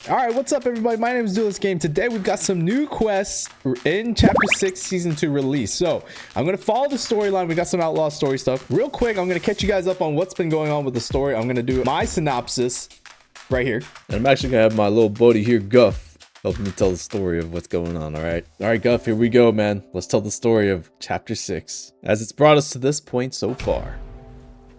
All right, what's up, everybody? My name is DoodLetsGame. Today we've got some new quests in Chapter 6 Season 2 release. So I'm going to follow the storyline. We got some outlaw story stuff. Real quick, I'm going to catch you guys up on what's been going on with the story. I'm going to do my synopsis right here. And I'm actually going to have my little buddy here, Guff, helping me tell the story of what's going on, all right? All right, Guff, here we go, man. Let's tell the story of Chapter 6, as it's brought us to this point so far.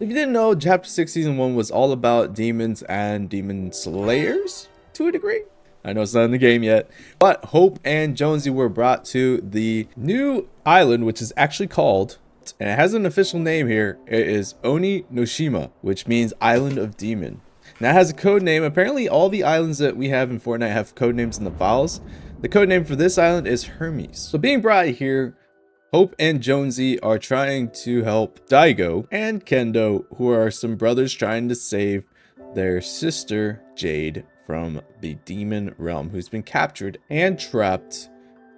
If you didn't know, Chapter 6 Season 1 was all about demons and demon slayers, to a degree. I know it's not in the game yet, but Hope and Jonesy were brought to the new island, which is actually called, and it has an official name here, it is Oni Noshima, which means Island of Demon. Now it has a code name. Apparently all the islands that we have in Fortnite have code names in the files. The code name for this island is Hermes. So being brought here, Hope and Jonesy are trying to help Daigo and Kendo, who are some brothers trying to save their sister Jade from the demon realm, who's been captured and trapped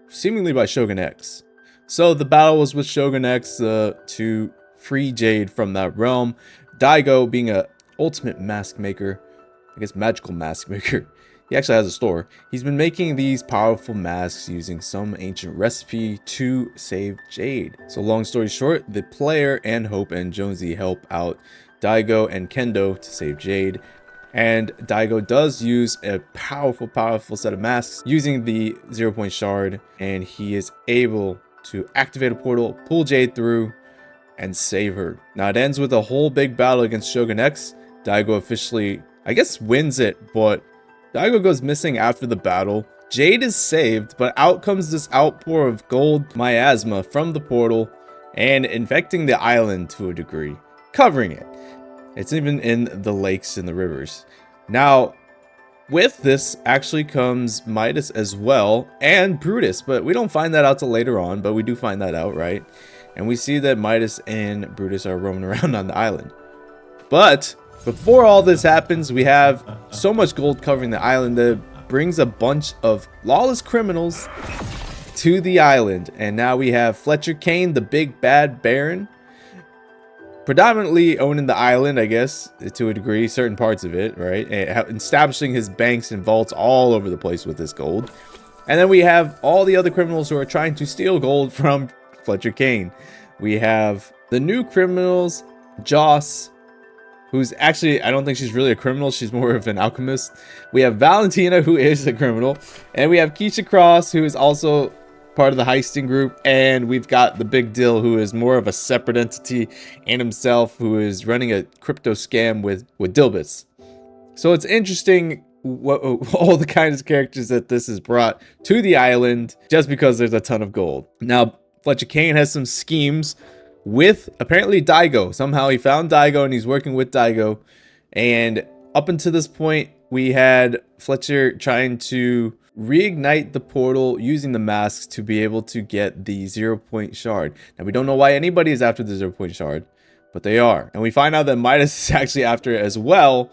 seemingly by Shogun X. So the battle was with Shogun X to free Jade from that realm. Daigo, being a ultimate mask maker, I guess magical mask maker, he actually has a store. He's been making these powerful masks using some ancient recipe to save Jade. So long story short, the player and Hope and Jonesy help out Daigo and Kendo to save Jade. And Daigo does use a powerful set of masks using the 0-point shard, and he is able to activate a portal, pull Jade through, and save her. Now it ends with a whole big battle against Shogun X. Daigo officially, I guess, wins it, but Daigo goes missing after the battle. Jade is saved, but out comes this outpour of gold miasma from the portal and infecting the island to a degree, covering it. It's even in the lakes and the rivers. Now, with this actually comes Midas as well, and Brutus, but we don't find that out till later on, but we do find that out, right? And we see that Midas and Brutus are roaming around on the island. But before all this happens, we have so much gold covering the island that brings a bunch of lawless criminals to the island. And now we have Fletcher Kane, the big bad baron, predominantly owning the island, I guess, to a degree, certain parts of it, right? And establishing his banks and vaults all over the place with this gold. And then we have all the other criminals who are trying to steal gold from Fletcher Kane. We have the new criminals, Joss, who's actually, I don't think she's really a criminal, she's more of an alchemist. We have Valentina, who is a criminal. And we have Keisha Cross, who is also part of the heisting group, and we've got the Big Dill, who is more of a separate entity in himself, who is running a crypto scam with Dilbits. So it's interesting what all the kinds of characters that this has brought to the island, just because there's a ton of gold. Now Fletcher Kane has some schemes with apparently Daigo. Somehow he found Daigo and he's working with Daigo, and up until this point we had Fletcher trying to reignite the portal using the masks to be able to get the 0-point shard. Now we don't know why anybody is after the 0-point shard, but they are. And we find out that Midas is actually after it as well,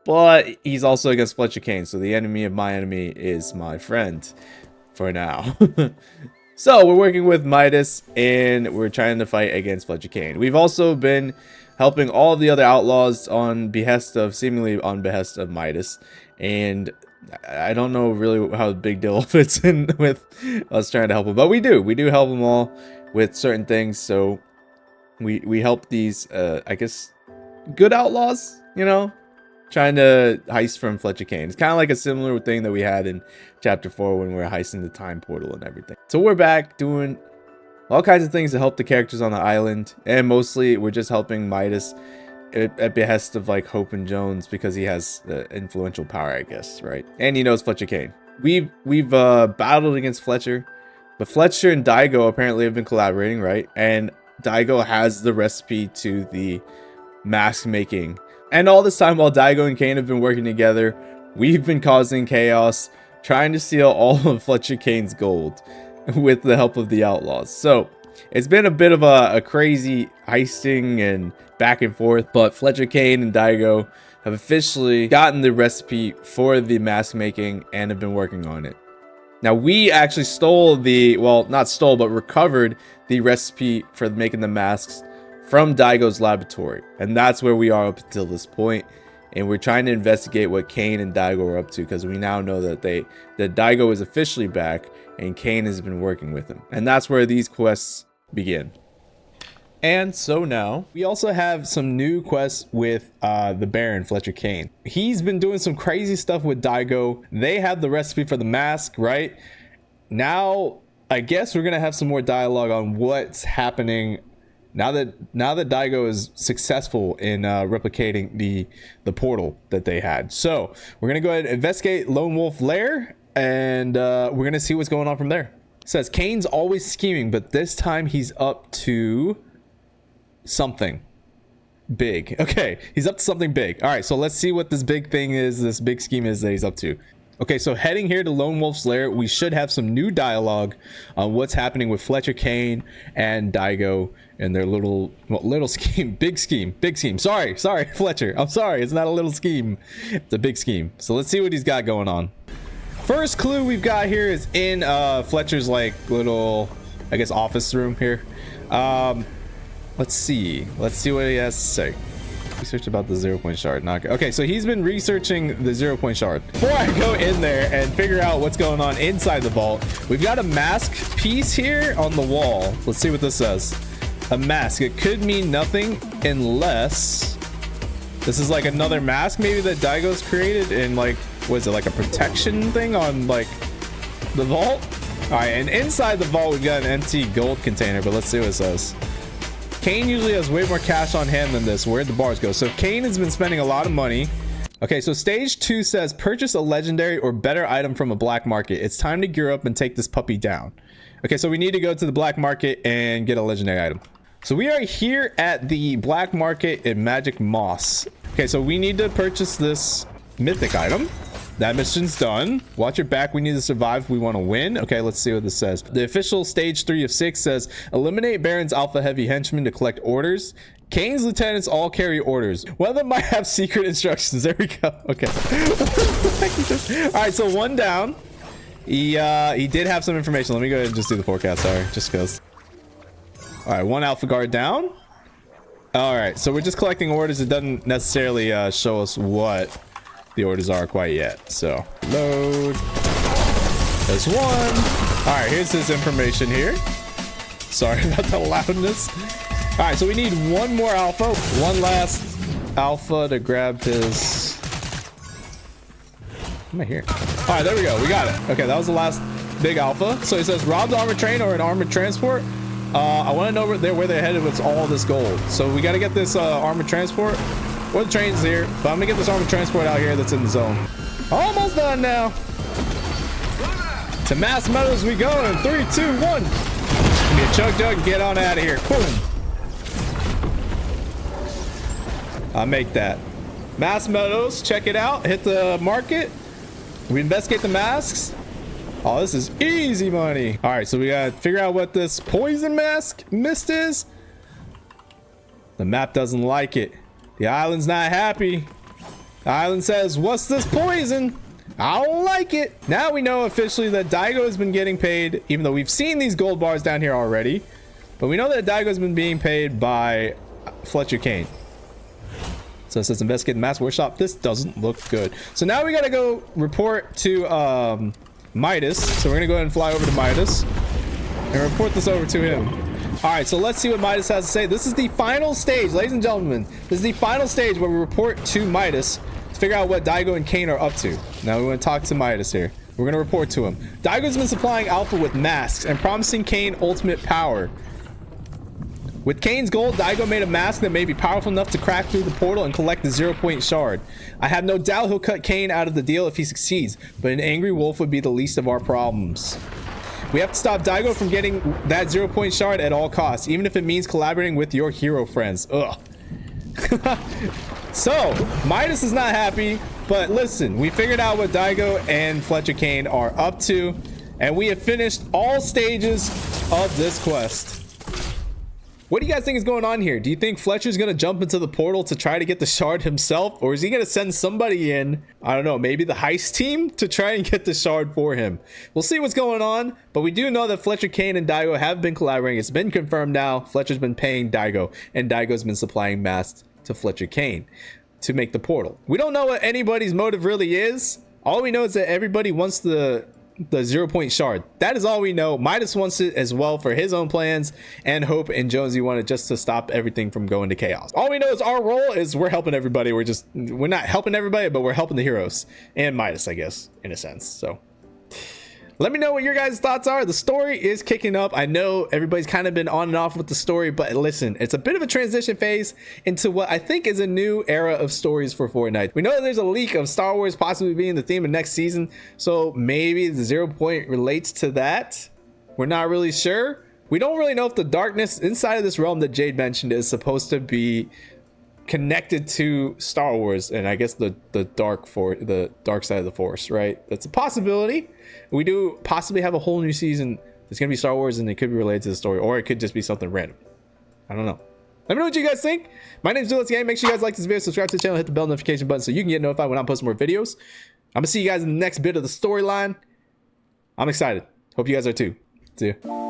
but he's also against Fletcher Kane. So the enemy of my enemy is my friend for now. So we're working with Midas and we're trying to fight against Fletcher Kane. We've also been helping all of the other outlaws seemingly on behest of Midas. And I don't know really how the Big Deal fits in with us trying to help him, but we do help them all with certain things. So we help these I guess good outlaws, you know, trying to heist from Fletcher Kane. It's kind of like a similar thing that we had in chapter 4 when we were heisting the time portal and everything. So we're back doing all kinds of things to help the characters on the island, and mostly we're just helping Midas at behest of like Hope and Jones, because he has influential power, I guess, right? And he knows Fletcher Kane. We've battled against Fletcher, but Fletcher and Daigo apparently have been collaborating, right? And Daigo has the recipe to the mask making. And all this time while Daigo and Kane have been working together, we've been causing chaos, trying to steal all of Fletcher Kane's gold with the help of the outlaws. So it's been a bit of a crazy heisting and back and forth, but Fletcher Kane and Daigo have officially gotten the recipe for the mask making and have been working on it. Now we actually recovered the recipe for making the masks from Daigo's laboratory, and that's where we are up until this point. and we're trying to investigate what Kane and Daigo are up to, because we now know that Daigo is officially back and Kane has been working with him, and that's where these quests begin. And so now we also have some new quests with the Baron, Fletcher Kane. He's been doing some crazy stuff with Daigo. They have the recipe for the mask, right? Now, I guess we're going to have some more dialogue on what's happening now that Daigo is successful in replicating the portal that they had. So we're going to go ahead and investigate Lone Wolf Lair, and we're going to see what's going on from there. It says Kane's always scheming, but this time he's up to something big. Okay, he's up to something big. All right, so let's see what this big thing is, this big scheme is that he's up to. Okay, so heading here to Lone Wolf's Lair, we should have some new dialogue on what's happening with Fletcher Kane and Daigo and their little scheme, big scheme. Sorry, Fletcher. I'm sorry. It's not a little scheme. It's a big scheme. So let's see what he's got going on. First clue we've got here is in Fletcher's like little, I guess, office room here. Let's see what he has to say. Research about the 0-point shard. Not good. Okay, so he's been researching the 0-point shard. Before I go in there and figure out what's going on inside the vault, we've got a mask piece here on the wall. Let's see what this says. A mask. It could mean nothing unless this is like another mask maybe that Daigo's created, and like, was it like a protection thing on like the vault? All right, and inside the vault we've got an empty gold container, but let's see what it says. Kane usually has way more cash on hand than this. Where'd the bars go? So Kane has been spending a lot of money. Okay, so stage 2 says purchase a legendary or better item from a black market. It's time to gear up and take this puppy down. Okay, so we need to go to the black market and get a legendary item. So we are here at the black market in Magic Moss. Okay, so we need to purchase this mythic item. That mission's done. Watch your back. We need to survive if we want to win. Okay, let's see what this says. The official stage 3 of 6 says eliminate Baron's alpha heavy henchmen to collect orders. Kane's lieutenants all carry orders. One of them might have secret instructions. There we go. Okay. All right, so one down. He did have some information. Let me go ahead and just do the forecast. Sorry, just because. All right, one alpha guard down. All right, so we're just collecting orders. It doesn't necessarily show us what the orders are quite yet. So load. There's one. All right, here's his information here. Sorry about the loudness. All right, so we need one more alpha, one last alpha to grab his. Am I here? All right, there we go. We got it. Okay, that was the last big alpha. So it says robbed armored train or an armored transport. I want to know where they're headed with all this gold. So we got to get this armored transport. Or the train's here, but I'm gonna get this armored transport out here that's in the zone. Almost done now. To Mass Meadows we go in 3, 2, 1. Give me a chug jug and get on out of here. Boom. I'll make that. Mass Meadows, check it out. Hit the market. We investigate the masks. Oh, this is easy money. All right, so we gotta figure out what this poison mask mist is. The map doesn't like it. The island's not happy. The island says, what's this poison? I don't like it. Now we know officially that Daigo has been getting paid, even though we've seen these gold bars down here already. But we know that Daigo's been being paid by Fletcher Kane. So it says investigate the mask workshop. This doesn't look good. So now we got to go report to Midas. So we're going to go ahead and fly over to Midas and report this over to him. All right, so let's see what Midas has to say. This is the final stage, ladies and gentlemen. This is the final stage where we report to Midas to figure out what Daigo and Kane are up to. Now we want to talk to Midas here. We're going to report to him. Daigo's been supplying Alpha with masks and promising Kane ultimate power. With Kane's gold, Daigo made a mask that may be powerful enough to crack through the portal and collect the 0-point shard. I have no doubt he'll cut Kane out of the deal if he succeeds, but an angry wolf would be the least of our problems. We have to stop Daigo from getting that 0-point shard at all costs, even if it means collaborating with your hero friends. Ugh. So, Midas is not happy, but listen, we figured out what Daigo and Fletcher Kane are up to, and we have finished all stages of this quest. What do you guys think is going on here? Do you think Fletcher's gonna jump into the portal to try to get the shard himself? Or is he gonna send somebody in, I don't know, maybe the heist team to try and get the shard for him? We'll see what's going on, but we do know that Fletcher Kane and Daigo have been collaborating. It's been confirmed now. Fletcher's been paying Daigo, and Daigo's been supplying masks to Fletcher Kane. to make the portal. We don't know what anybody's motive really is. All we know is that everybody wants the 0-point shard. That is all we know. Midas wants it as well for his own plans, and Hope and Jonesy want it just to stop everything from going to chaos. All we know is our role is we're helping everybody. We're not helping everybody, but we're helping the heroes and Midas, I guess, in a sense. So let me know what your guys' thoughts are. The story is kicking up. I know everybody's kind of been on and off with the story, but listen, it's a bit of a transition phase into what I think is a new era of stories for Fortnite. We know there's a leak of Star Wars possibly being the theme of next season, so maybe the 0-point relates to that. We're not really sure. We don't really know if the darkness inside of this realm that Jade mentioned is supposed to be connected to Star Wars, and I guess the dark side of the Force, right? That's a possibility. We do possibly have a whole new season that's gonna be Star Wars, and it could be related to the story, or it could just be something random. I don't know. Let me know what you guys think. My name is DoodLetsGame. Make sure you guys like this video, subscribe to the channel, hit the bell notification button so you can get notified when I'm posting more videos. I'm gonna see you guys in the next bit of the storyline. I'm excited. Hope you guys are too. See ya.